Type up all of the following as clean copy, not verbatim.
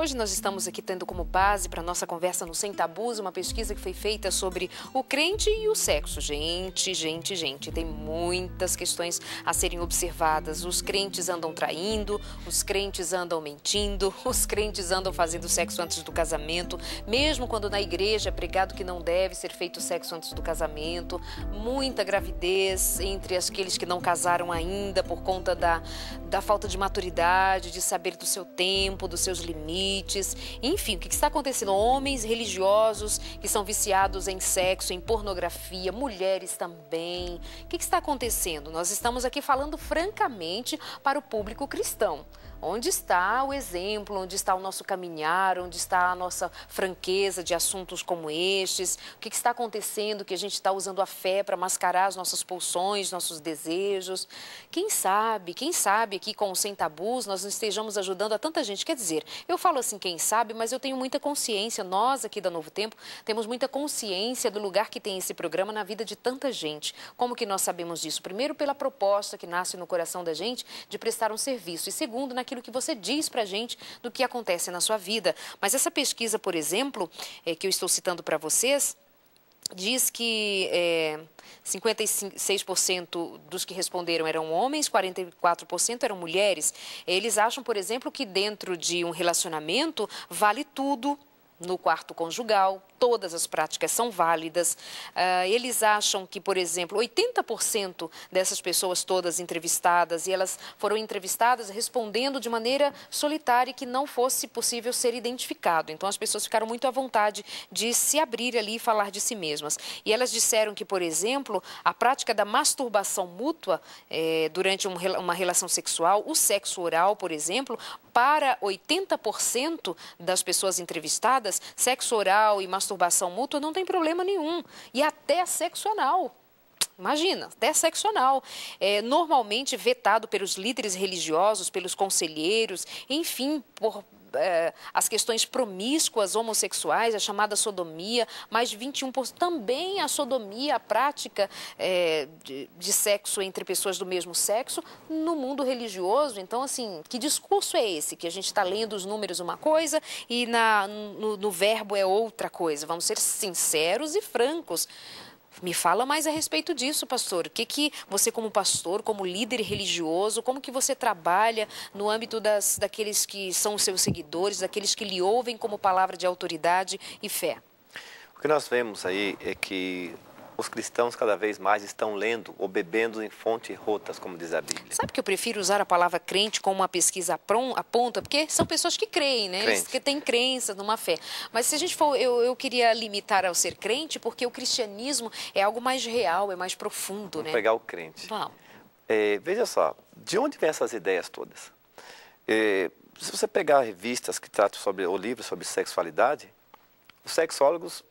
hoje nós estamos aqui tendo como base para a nossa conversa no Sem Tabus uma pesquisa que foi feita sobre o crente e o sexo. Gente, tem muitas questões a serem observadas. Os crentes andam traindo, os crentes andam mentindo, os crentes andam fazendo sexo antes do casamento, mesmo quando na igreja é pregado que não deve ser feito sexo antes do casamento. Muita gravidez entre aqueles que não casaram ainda por conta da falta de maturidade, de saber do seu tempo, dos seus limites. Enfim, o que está acontecendo? Homens religiosos que são viciados em sexo, em pornografia, mulheres também. O que está acontecendo? Nós estamos aqui falando francamente para o público cristão. Onde está o exemplo, onde está o nosso caminhar, onde está a nossa franqueza de assuntos como estes? O que está acontecendo que a gente está usando a fé para mascarar as nossas pulsões, nossos desejos? Quem sabe aqui com o Sem Tabus nós não estejamos ajudando a tanta gente. Quer dizer, eu falo assim, quem sabe, mas eu tenho muita consciência, nós aqui da Novo Tempo temos muita consciência do lugar que tem esse programa na vida de tanta gente. Como que nós sabemos disso? Primeiro, pela proposta que nasce no coração da gente de prestar um serviço. E segundo, naquilo que você diz pra gente do que acontece na sua vida. Mas essa pesquisa, por exemplo, que eu estou citando para vocês, diz que 56% dos que responderam eram homens, 44% eram mulheres. Eles acham, por exemplo, que dentro de um relacionamento vale tudo. No quarto conjugal, todas as práticas são válidas. Eles acham que, por exemplo, 80% dessas pessoas todas entrevistadas, e elas foram entrevistadas respondendo de maneira solitária, que não fosse possível ser identificado. Então, as pessoas ficaram muito à vontade de se abrir ali e falar de si mesmas. E elas disseram que, por exemplo, a prática da masturbação mútua durante uma relação sexual, o sexo oral, por exemplo, para 80% das pessoas entrevistadas, sexo oral e masturbação mútua não tem problema nenhum. E até sexo anal. Imagina, até sexo anal. Normalmente vetado pelos líderes religiosos, pelos conselheiros, enfim, por as questões promíscuas homossexuais, a chamada sodomia, mais de 21%. Também a sodomia, a prática de sexo entre pessoas do mesmo sexo no mundo religioso. Então, assim, que discurso é esse? Que a gente está lendo os números uma coisa e no verbo é outra coisa. Vamos ser sinceros e francos. Me fala mais a respeito disso, pastor. O que você, como pastor, como líder religioso, como que você trabalha no âmbito daqueles que são os seus seguidores, daqueles que lhe ouvem como palavra de autoridade e fé? O que nós vemos aí é que os cristãos cada vez mais estão lendo ou bebendo em fontes rotas, como diz a Bíblia. Sabe que eu prefiro usar a palavra crente como uma pesquisa aponta, porque são pessoas que creem, né? Eles que têm crenças numa fé. Mas se a gente for, eu queria limitar ao ser crente, porque o cristianismo é algo mais real, é mais profundo, né? Vamos pegar o crente. Vamos. Veja só, de onde vêm essas ideias todas? Se você pegar revistas que tratam ou livros sobre sexualidade, os sexólogos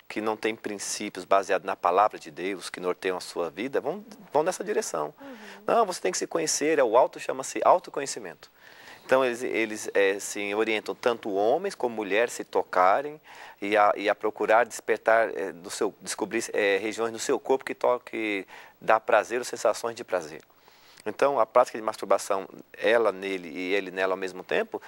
que não têm princípios baseados na palavra de Deus, que norteiam a sua vida, vão nessa direção. Não, você tem que se conhecer, chama-se autoconhecimento. Então, eles se orientam tanto homens como mulheres se tocarem e a procurar despertar, descobrir regiões no seu corpo que dá prazer ou sensações de prazer. Então, a prática de masturbação, ela nele e ele nela ao mesmo tempo,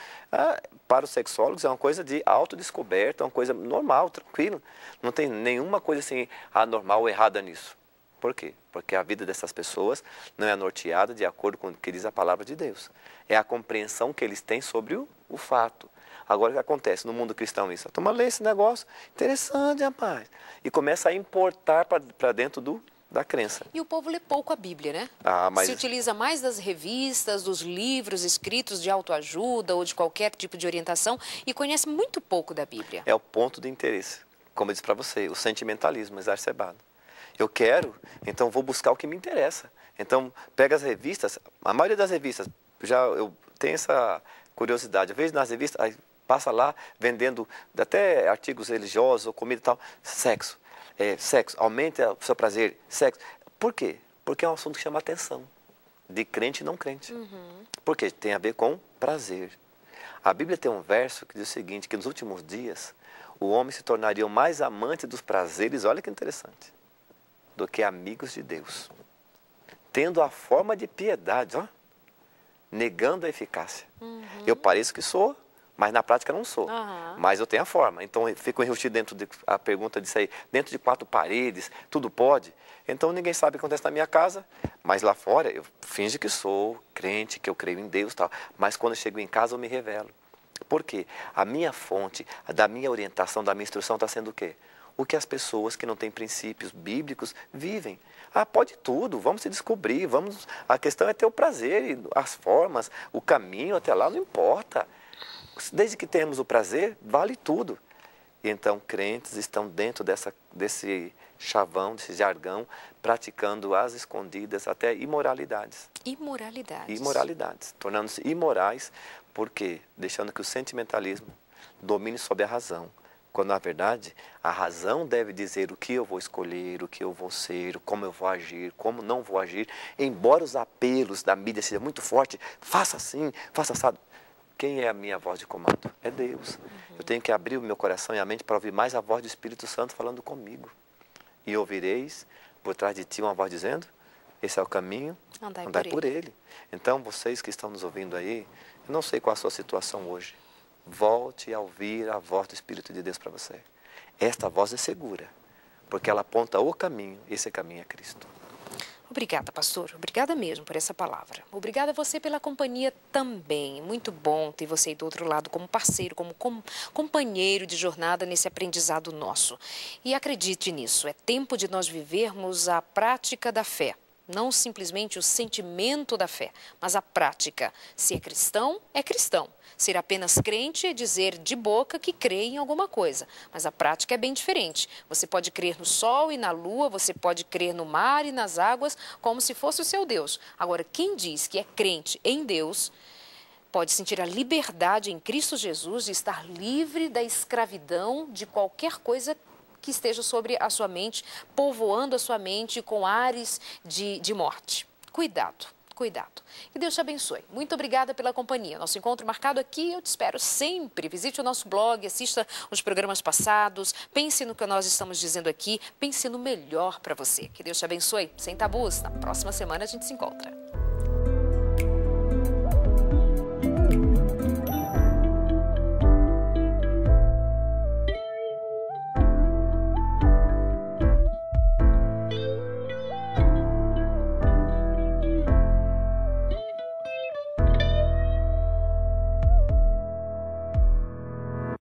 para os sexólogos é uma coisa de autodescoberta, é uma coisa normal, tranquila. Não tem nenhuma coisa assim anormal ou errada nisso. Por quê? Porque a vida dessas pessoas não é norteada de acordo com o que diz a palavra de Deus. É a compreensão que eles têm sobre o fato. Agora, o que acontece no mundo cristão isso? Toma, lê esse negócio, interessante, rapaz. E começa a importar para dentro da crença. E o povo lê pouco a Bíblia, né? Se utiliza mais das revistas, dos livros escritos de autoajuda ou de qualquer tipo de orientação e conhece muito pouco da Bíblia. É o ponto de interesse. Como eu disse para você, o sentimentalismo exacerbado. Eu quero, então vou buscar o que me interessa. Então, pega as revistas, a maioria das revistas, eu tenho essa curiosidade. Eu vejo nas revistas, aí passa lá vendendo até artigos religiosos ou comida e tal, sexo. Sexo, aumenta o seu prazer, sexo. Por quê? Porque é um assunto que chama atenção, de crente e não crente. Porque tem a ver com prazer. A Bíblia tem um verso que diz o seguinte, que nos últimos dias, o homem se tornaria mais amante dos prazeres, olha que interessante, do que amigos de Deus. Tendo a forma de piedade, negando a eficácia. Eu pareço que sou mas na prática não sou. Aham. Mas eu tenho a forma. Então, eu fico enrustido a pergunta disso aí, dentro de 4 paredes, tudo pode. Então, ninguém sabe o que acontece na minha casa, mas lá fora eu finjo que sou crente, que eu creio em Deus e tal. Mas quando eu chego em casa, eu me revelo. Por quê? A minha fonte, da minha orientação, da minha instrução está sendo o quê? O que as pessoas que não têm princípios bíblicos vivem. Ah, pode tudo, vamos se descobrir, vamos. A questão é ter o prazer, as formas, o caminho até lá, não importa. Desde que temos o prazer, vale tudo. E então, crentes estão dentro desse chavão, desse jargão, praticando às escondidas até imoralidades. Imoralidades. Imoralidades, tornando-se imorais, porque deixando que o sentimentalismo domine sobre a razão. Quando, na verdade, a razão deve dizer o que eu vou escolher, o que eu vou ser, como eu vou agir, como não vou agir. Embora os apelos da mídia sejam muito fortes, faça assim, faça assado. Quem é a minha voz de comando? É Deus. Eu tenho que abrir o meu coração e a mente para ouvir mais a voz do Espírito Santo falando comigo. E ouvireis por trás de ti uma voz dizendo, esse é o caminho, andai por ele. Então, vocês que estão nos ouvindo aí, eu não sei qual a sua situação hoje. Volte a ouvir a voz do Espírito de Deus para você. Esta voz é segura, porque ela aponta o caminho, esse caminho é Cristo. Obrigada, pastor. Obrigada mesmo por essa palavra. Obrigada a você pela companhia também. Muito bom ter você aí do outro lado como parceiro, como companheiro de jornada nesse aprendizado nosso. E acredite nisso, é tempo de nós vivermos a prática da fé. Não simplesmente o sentimento da fé, mas a prática. Se é cristão, é cristão. Ser apenas crente é dizer de boca que crê em alguma coisa. Mas a prática é bem diferente. Você pode crer no sol e na lua, você pode crer no mar e nas águas, como se fosse o seu Deus. Agora, quem diz que é crente em Deus, pode sentir a liberdade em Cristo Jesus de estar livre da escravidão de qualquer coisa que esteja sobre a sua mente, povoando a sua mente com ares de morte. Cuidado, cuidado. Que Deus te abençoe. Muito obrigada pela companhia. Nosso encontro marcado aqui, eu te espero sempre. Visite o nosso blog, assista os programas passados, pense no que nós estamos dizendo aqui, pense no melhor para você. Que Deus te abençoe. Sem tabus. Na próxima semana a gente se encontra.